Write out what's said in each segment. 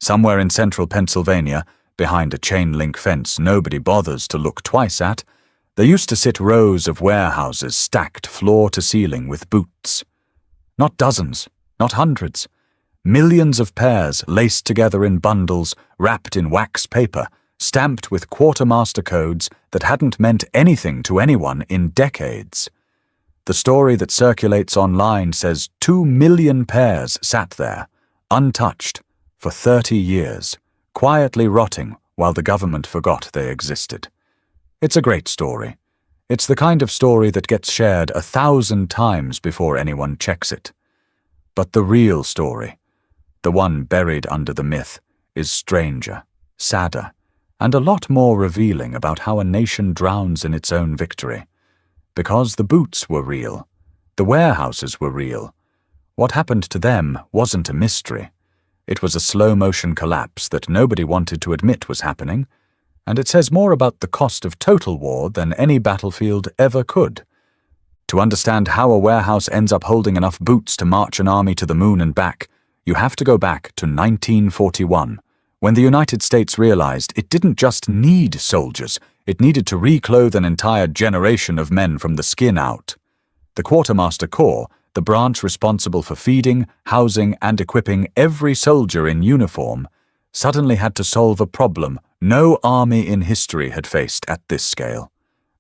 Somewhere in central Pennsylvania, behind a chain-link fence nobody bothers to look twice at, there used to sit rows of warehouses stacked floor to ceiling with boots. Not dozens, not hundreds. Millions of pairs laced together in bundles, wrapped in wax paper, stamped with quartermaster codes that hadn't meant anything to anyone in decades. The story that circulates online says 2 million pairs sat there, untouched, for 30 years, quietly rotting while the government forgot they existed. It's a great story. It's the kind of story that gets shared 1,000 times before anyone checks it. But the real story, the one buried under the myth, is stranger, sadder, and a lot more revealing about how a nation drowns in its own victory. Because the boots were real, the warehouses were real. What happened to them wasn't a mystery. It was a slow-motion collapse that nobody wanted to admit was happening, and it says more about the cost of total war than any battlefield ever could. To understand how a warehouse ends up holding enough boots to march an army to the moon and back, you have to go back to 1941, when the United States realized it didn't just need soldiers, it needed to reclothe an entire generation of men from the skin out. The Quartermaster Corps, the branch responsible for feeding, housing, and equipping every soldier in uniform, suddenly had to solve a problem no army in history had faced at this scale.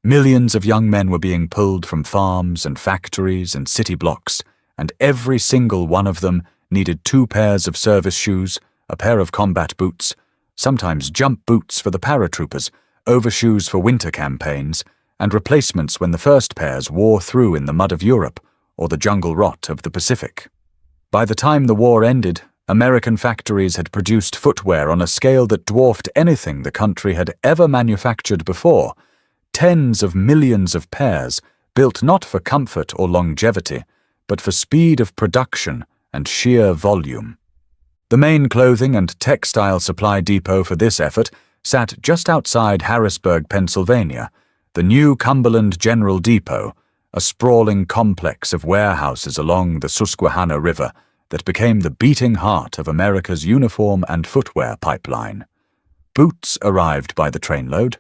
Millions of young men were being pulled from farms and factories and city blocks, and every single one of them needed 2 pairs of service shoes, a pair of combat boots, sometimes jump boots for the paratroopers, overshoes for winter campaigns, and replacements when the first pairs wore through in the mud of Europe or the jungle rot of the Pacific. By the time the war ended, American factories had produced footwear on a scale that dwarfed anything the country had ever manufactured before, tens of millions of pairs built not for comfort or longevity, but for speed of production and sheer volume. The main clothing and textile supply depot for this effort sat just outside Harrisburg, Pennsylvania, the new Cumberland General Depot, a sprawling complex of warehouses along the Susquehanna River that became the beating heart of America's uniform and footwear pipeline. Boots arrived by the trainload.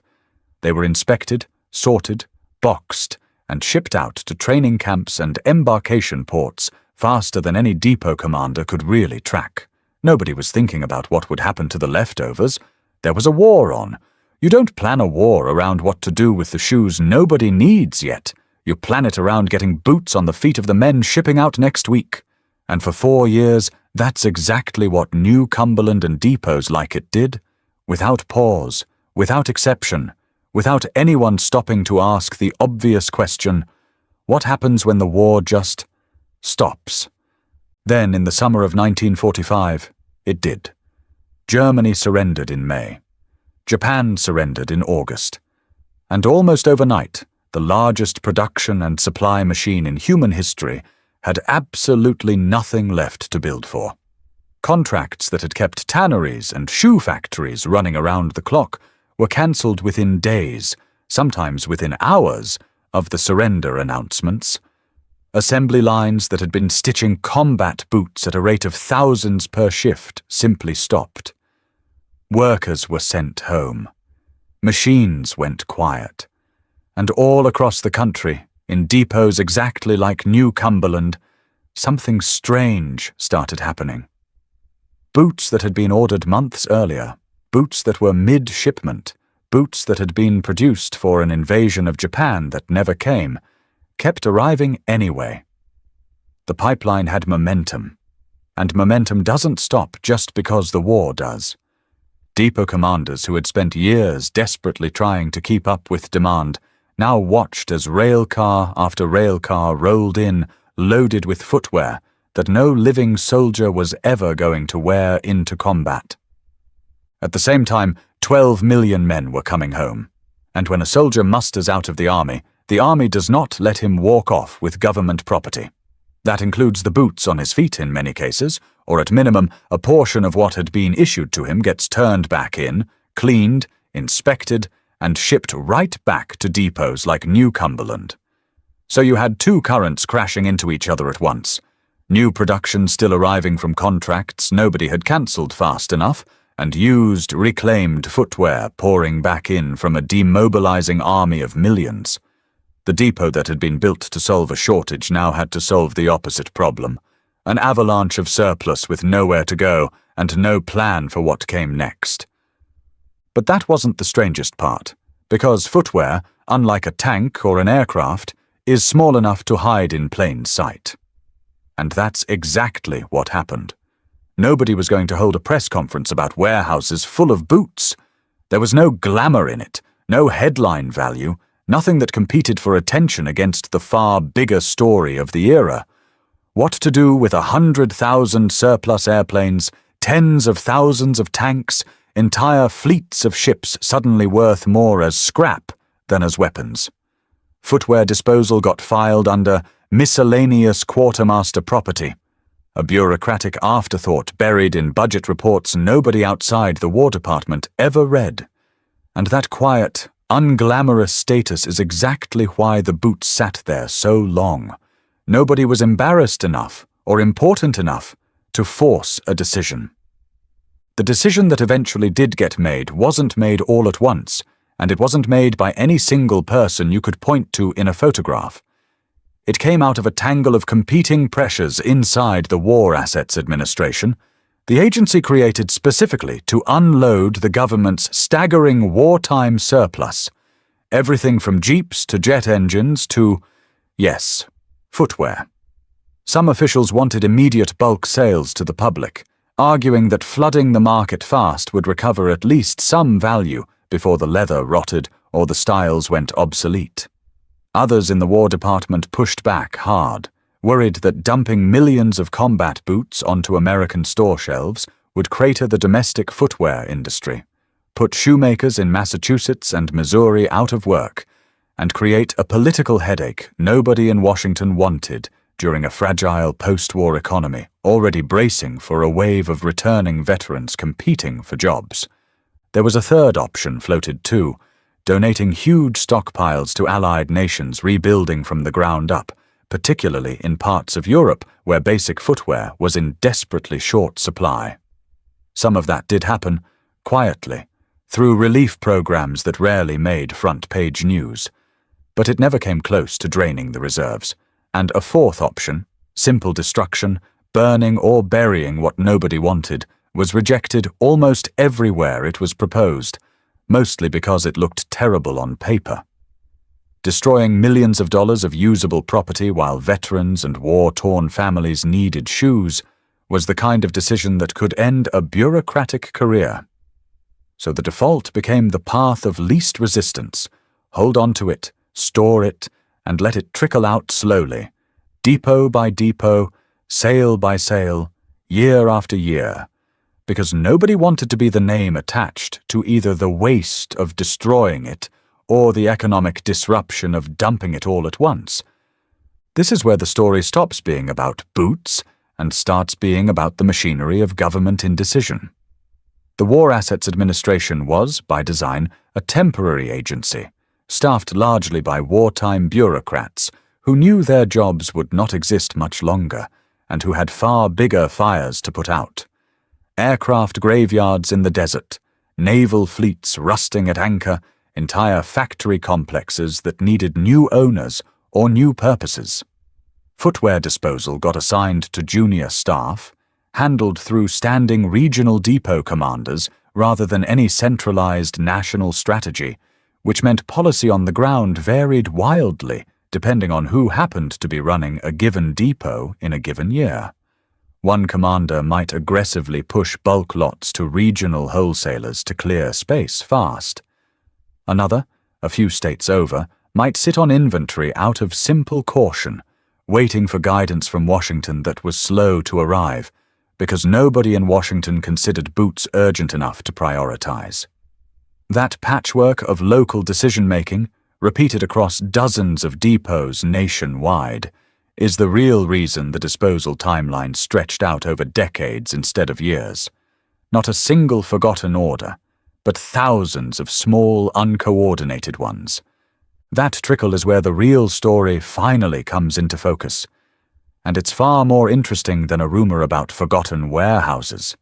They were inspected, sorted, boxed, and shipped out to training camps and embarkation ports faster than any depot commander could really track. Nobody was thinking about what would happen to the leftovers. There was a war on. You don't plan a war around what to do with the shoes nobody needs yet. You plan it around getting boots on the feet of the men shipping out next week. And for 4 years, that's exactly what new Cumberland and depots like it did. Without pause, without exception, without anyone stopping to ask the obvious question, what happens when the war just stops? Then, in the summer of 1945, it did. Germany surrendered in May. Japan surrendered in August. And almost overnight, the largest production and supply machine in human history had absolutely nothing left to build for. Contracts that had kept tanneries and shoe factories running around the clock were cancelled within days, sometimes within hours, of the surrender announcements. Assembly lines that had been stitching combat boots at a rate of thousands per shift simply stopped. Workers were sent home. Machines went quiet. And all across the country, in depots exactly like New Cumberland, something strange started happening. Boots that had been ordered months earlier, boots that were mid-shipment, boots that had been produced for an invasion of Japan that never came, kept arriving anyway. The pipeline had momentum, and momentum doesn't stop just because the war does. Depot commanders who had spent years desperately trying to keep up with demand now watched as rail car after rail car rolled in, loaded with footwear that no living soldier was ever going to wear into combat. At the same time, 12 million men were coming home, and when a soldier musters out of the army does not let him walk off with government property. That includes the boots on his feet in many cases, or at minimum, a portion of what had been issued to him gets turned back in, cleaned, inspected, and shipped right back to depots like New Cumberland. So you had 2 currents crashing into each other at once. New production still arriving from contracts nobody had cancelled fast enough, and used, reclaimed footwear pouring back in from a demobilizing army of millions. The depot that had been built to solve a shortage now had to solve the opposite problem. An avalanche of surplus with nowhere to go and no plan for what came next. But that wasn't the strangest part, because footwear, unlike a tank or an aircraft, is small enough to hide in plain sight. And that's exactly what happened. Nobody was going to hold a press conference about warehouses full of boots. There was no glamour in it, no headline value, nothing that competed for attention against the far bigger story of the era. What to do with 100,000 surplus airplanes, tens of thousands of tanks, entire fleets of ships suddenly worth more as scrap than as weapons. Footwear disposal got filed under miscellaneous quartermaster property, a bureaucratic afterthought buried in budget reports nobody outside the War Department ever read. And that quiet, unglamorous status is exactly why the boots sat there so long. Nobody was embarrassed enough or important enough to force a decision. The decision that eventually did get made wasn't made all at once, and it wasn't made by any single person you could point to in a photograph. It came out of a tangle of competing pressures inside the War Assets Administration, the agency created specifically to unload the government's staggering wartime surplus. Everything from jeeps to jet engines to, yes, footwear. Some officials wanted immediate bulk sales to the public, arguing that flooding the market fast would recover at least some value before the leather rotted or the styles went obsolete. Others in the War Department pushed back hard, worried that dumping millions of combat boots onto American store shelves would crater the domestic footwear industry, put shoemakers in Massachusetts and Missouri out of work, and create a political headache nobody in Washington wanted during a fragile post-war economy already bracing for a wave of returning veterans competing for jobs. There was a third option floated too, donating huge stockpiles to allied nations rebuilding from the ground up, particularly in parts of Europe where basic footwear was in desperately short supply. Some of that did happen, quietly, through relief programs that rarely made front-page news. But it never came close to draining the reserves, and a fourth option, simple destruction, burning or burying what nobody wanted, was rejected almost everywhere it was proposed, mostly because it looked terrible on paper. Destroying millions of dollars of usable property while veterans and war-torn families needed shoes was the kind of decision that could end a bureaucratic career. So the default became the path of least resistance. Hold on to it, store it, and let it trickle out slowly, depot by depot, sale by sale, year after year, because nobody wanted to be the name attached to either the waste of destroying it or the economic disruption of dumping it all at once. This is where the story stops being about boots and starts being about the machinery of government indecision. The War Assets Administration was, by design, a temporary agency, staffed largely by wartime bureaucrats who knew their jobs would not exist much longer and who had far bigger fires to put out. Aircraft graveyards in the desert, naval fleets rusting at anchor, entire factory complexes that needed new owners or new purposes. Footwear disposal got assigned to junior staff, handled through standing regional depot commanders rather than any centralized national strategy, which meant policy on the ground varied wildly depending on who happened to be running a given depot in a given year. One commander might aggressively push bulk lots to regional wholesalers to clear space fast. Another, a few states over, might sit on inventory out of simple caution, waiting for guidance from Washington that was slow to arrive, because nobody in Washington considered boots urgent enough to prioritize. That patchwork of local decision-making, repeated across dozens of depots nationwide, is the real reason the disposal timeline stretched out over decades instead of years. Not a single forgotten order, but thousands of small, uncoordinated ones. That trickle is where the real story finally comes into focus. and it's far more interesting than a rumor about forgotten warehouses.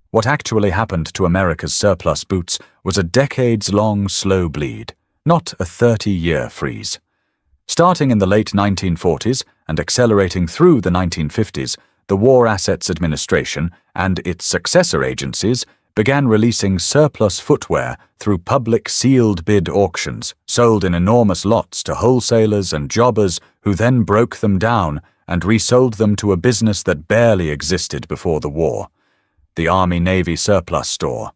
What actually happened to America's surplus boots was a decades-long slow bleed, not a 30-year freeze. Starting in the late 1940s and accelerating through the 1950s, the War Assets Administration and its successor agencies began releasing surplus footwear through public sealed bid auctions, sold in enormous lots to wholesalers and jobbers who then broke them down and resold them to a business that barely existed before the war: the Army-Navy Surplus Store.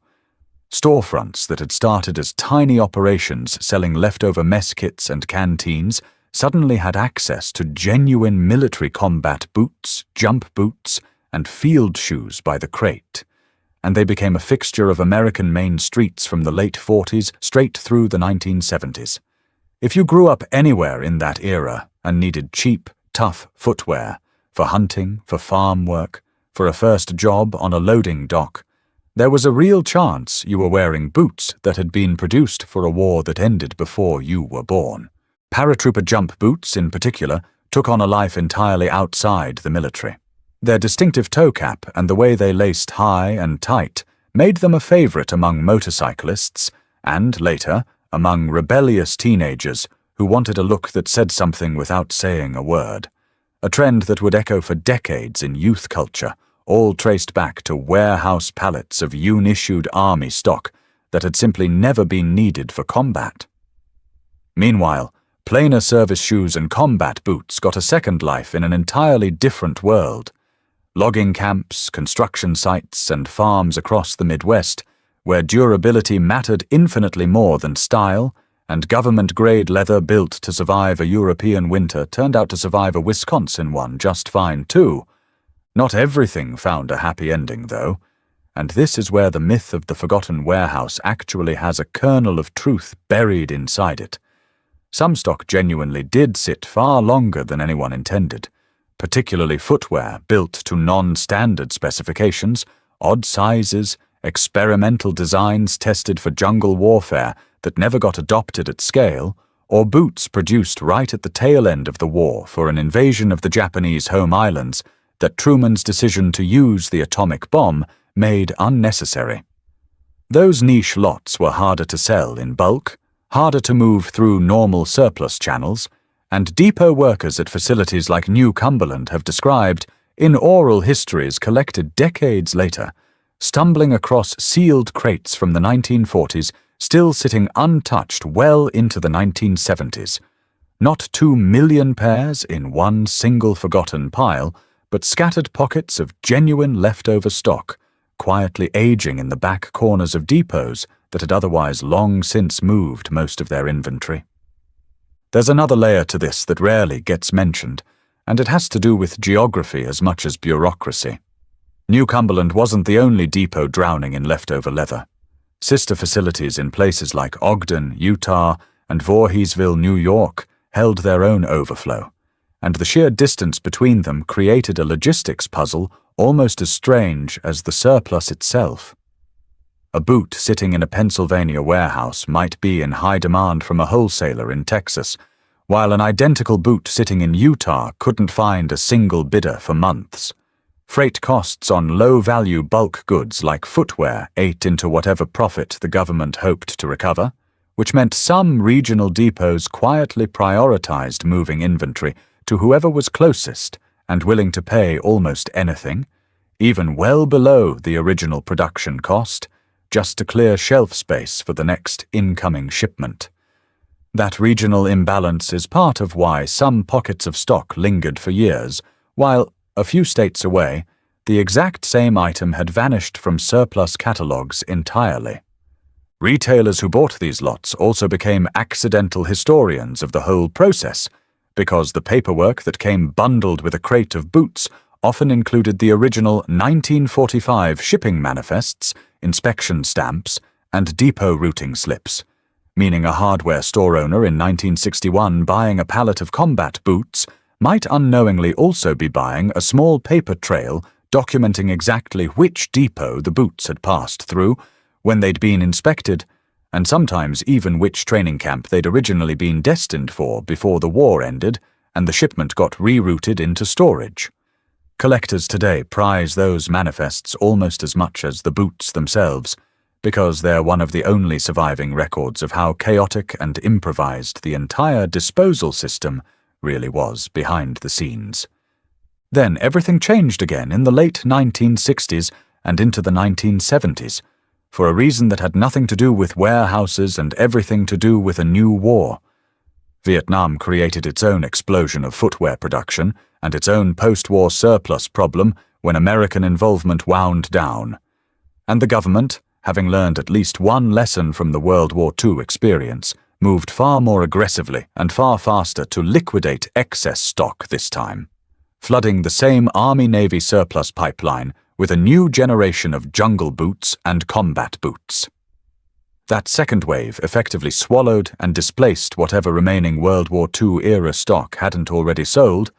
Storefronts that had started as tiny operations selling leftover mess kits and canteens suddenly had access to genuine military combat boots, jump boots, and field shoes by the crate, and they became a fixture of American main streets from the late 40s straight through the 1970s. If you grew up anywhere in that era and needed cheap, tough footwear for hunting, for farm work, for a first job on a loading dock, there was a real chance you were wearing boots that had been produced for a war that ended before you were born. Paratrooper jump boots, in particular, took on a life entirely outside the military. Their distinctive toe cap and the way they laced high and tight made them a favorite among motorcyclists and, later, among rebellious teenagers who wanted a look that said something without saying a word. A trend that would echo for decades in youth culture, all traced back to warehouse pallets of UN-issued army stock that had simply never been needed for combat. Meanwhile, plainer service shoes and combat boots got a second life in an entirely different world. Logging camps, construction sites, and farms across the Midwest, where durability mattered infinitely more than style, and government-grade leather built to survive a European winter turned out to survive a Wisconsin one just fine too. Not everything found a happy ending, though, and this is where the myth of the forgotten warehouse actually has a kernel of truth buried inside it. Some stock genuinely did sit far longer than anyone intended, particularly footwear built to non-standard specifications, odd sizes, experimental designs tested for jungle warfare that never got adopted at scale, or boots produced right at the tail end of the war for an invasion of the Japanese home islands that Truman's decision to use the atomic bomb made unnecessary. Those niche lots were harder to sell in bulk, harder to move through normal surplus channels, and depot workers at facilities like New Cumberland have described, in oral histories collected decades later, stumbling across sealed crates from the 1940s still sitting untouched well into the 1970s. Not 2 million pairs in one single forgotten pile, but scattered pockets of genuine leftover stock, quietly aging in the back corners of depots that had otherwise long since moved most of their inventory. There's another layer to this that rarely gets mentioned, and it has to do with geography as much as bureaucracy. New Cumberland wasn't the only depot drowning in leftover leather. Sister facilities in places like Ogden, Utah, and Voorheesville, New York, held their own overflow, and the sheer distance between them created a logistics puzzle almost as strange as the surplus itself. A boot sitting in a Pennsylvania warehouse might be in high demand from a wholesaler in Texas, while an identical boot sitting in Utah couldn't find a single bidder for months. Freight costs on low-value bulk goods like footwear ate into whatever profit the government hoped to recover, which meant some regional depots quietly prioritized moving inventory to whoever was closest and willing to pay almost anything, even well below the original production cost, just to clear shelf space for the next incoming shipment. That regional imbalance is part of why some pockets of stock lingered for years, while, a few states away, the exact same item had vanished from surplus catalogs entirely. Retailers who bought these lots also became accidental historians of the whole process, because the paperwork that came bundled with a crate of boots often included the original 1945 shipping manifests, inspection stamps, and depot routing slips, meaning a hardware store owner in 1961 buying a pallet of combat boots might unknowingly also be buying a small paper trail documenting exactly which depot the boots had passed through, when they'd been inspected, and sometimes even which training camp they'd originally been destined for before the war ended, and the shipment got rerouted into storage. Collectors today prize those manifests almost as much as the boots themselves, because they're one of the only surviving records of how chaotic and improvised the entire disposal system really was behind the scenes. Then everything changed again in the late 1960s and into the 1970s, for a reason that had nothing to do with warehouses and everything to do with a new war. Vietnam created its own explosion of footwear production and its own post-war surplus problem when American involvement wound down. And the government, having learned at least one lesson from the World War II experience, moved far more aggressively and far faster to liquidate excess stock this time, flooding the same Army-Navy surplus pipeline with a new generation of jungle boots and combat boots. That second wave effectively swallowed and displaced whatever remaining World War II-era stock hadn't already sold,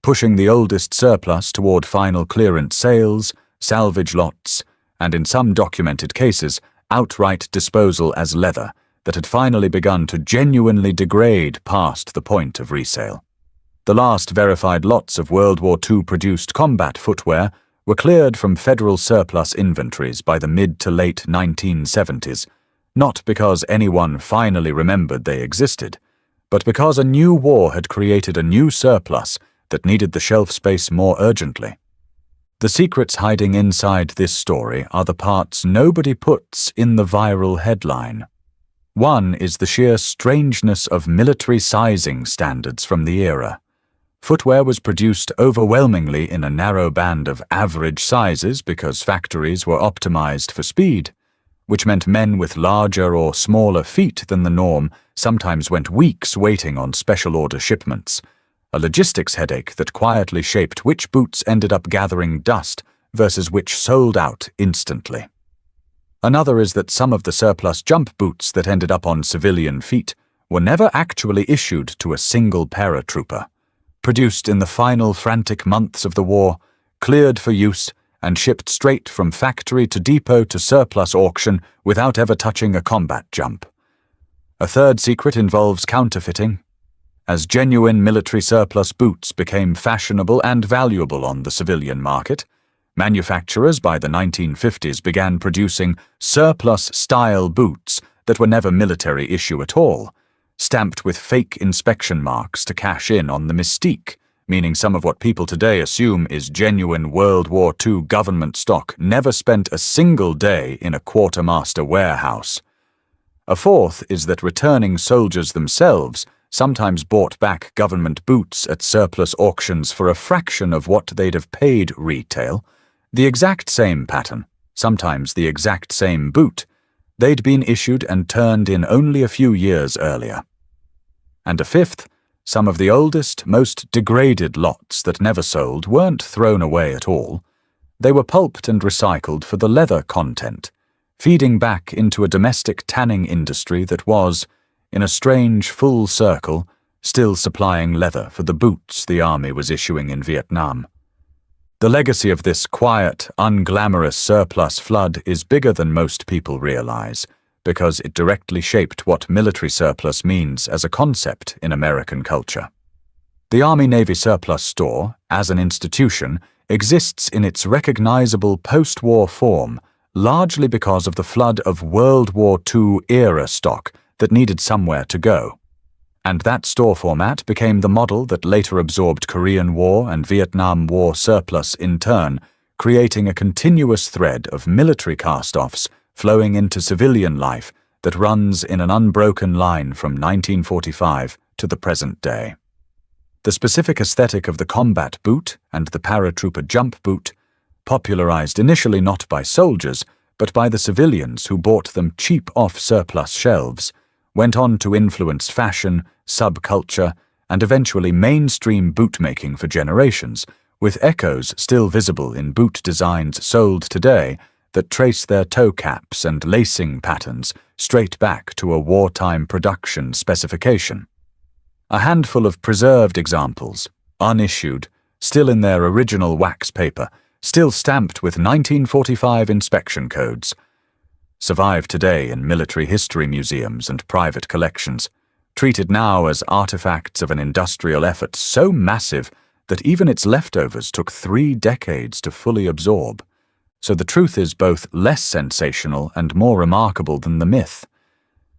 pushing the oldest surplus toward final clearance sales, salvage lots, and in some documented cases, outright disposal as leather that had finally begun to genuinely degrade past the point of resale. The last verified lots of World War II-produced combat footwear were cleared from federal surplus inventories by the mid to late 1970s, not because anyone finally remembered they existed, but because a new war had created a new surplus that needed the shelf space more urgently. The secrets hiding inside this story are the parts nobody puts in the viral headline. One is the sheer strangeness of military sizing standards from the era. Footwear was produced overwhelmingly in a narrow band of average sizes because factories were optimized for speed, which meant men with larger or smaller feet than the norm sometimes went weeks waiting on special order shipments, a logistics headache that quietly shaped which boots ended up gathering dust versus which sold out instantly. Another is that some of the surplus jump boots that ended up on civilian feet were never actually issued to a single paratrooper, produced in the final frantic months of the war, cleared for use, and shipped straight from factory to depot to surplus auction without ever touching a combat jump. A third secret involves counterfeiting. As genuine military surplus boots became fashionable and valuable on the civilian market, manufacturers by the 1950s began producing surplus-style boots that were never military issue at all, stamped with fake inspection marks to cash in on the mystique, meaning some of what people today assume is genuine World War II government stock never spent a single day in a quartermaster warehouse. A fourth is that returning soldiers themselves sometimes bought back government boots at surplus auctions for a fraction of what they'd have paid retail, the exact same pattern, sometimes the exact same boot, they'd been issued and turned in only a few years earlier. And a fifth, some of the oldest, most degraded lots that never sold weren't thrown away at all. They were pulped and recycled for the leather content, feeding back into a domestic tanning industry that was, in a strange full circle, still supplying leather for the boots the Army was issuing in Vietnam. The legacy of this quiet, unglamorous surplus flood is bigger than most people realize, because it directly shaped what military surplus means as a concept in American culture. The Army-Navy Surplus Store, as an institution, exists in its recognizable post-war form largely because of the flood of World War II-era stock that needed somewhere to go. And that store format became the model that later absorbed Korean War and Vietnam War surplus in turn, creating a continuous thread of military cast-offs flowing into civilian life that runs in an unbroken line from 1945 to the present day. The specific aesthetic of the combat boot and the paratrooper jump boot, popularized initially not by soldiers but by the civilians who bought them cheap off surplus shelves, went on to influence fashion, subculture, and eventually mainstream bootmaking for generations, with echoes still visible in boot designs sold today that trace their toe caps and lacing patterns straight back to a wartime production specification. A handful of preserved examples, unissued, still in their original wax paper, still stamped with 1945 inspection codes, survive today in military history museums and private collections, treated now as artifacts of an industrial effort so massive that even its leftovers took 3 decades to fully absorb. So the truth is both less sensational and more remarkable than the myth.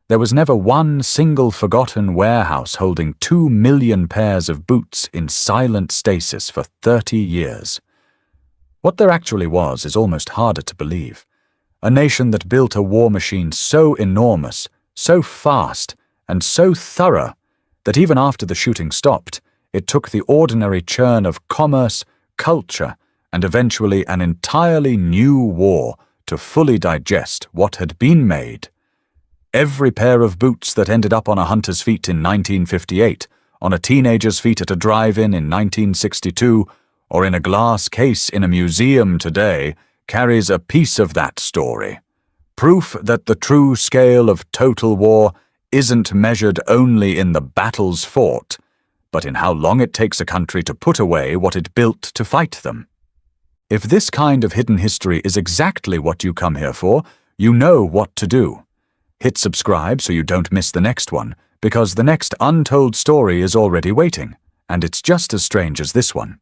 There was never one single forgotten warehouse holding 2 million pairs of boots in silent stasis for 30 years. What there actually was is almost harder to believe. A nation that built a war machine so enormous, so fast, and so thorough that even after the shooting stopped, it took the ordinary churn of commerce, culture, and eventually an entirely new war to fully digest what had been made. Every pair of boots that ended up on a hunter's feet in 1958, on a teenager's feet at a drive-in in 1962, or in a glass case in a museum today, carries a piece of that story. Proof that the true scale of total war isn't measured only in the battles fought, but in how long it takes a country to put away what it built to fight them. If this kind of hidden history is exactly what you come here for, you know what to do. Hit subscribe so you don't miss the next one, because the next untold story is already waiting, and it's just as strange as this one.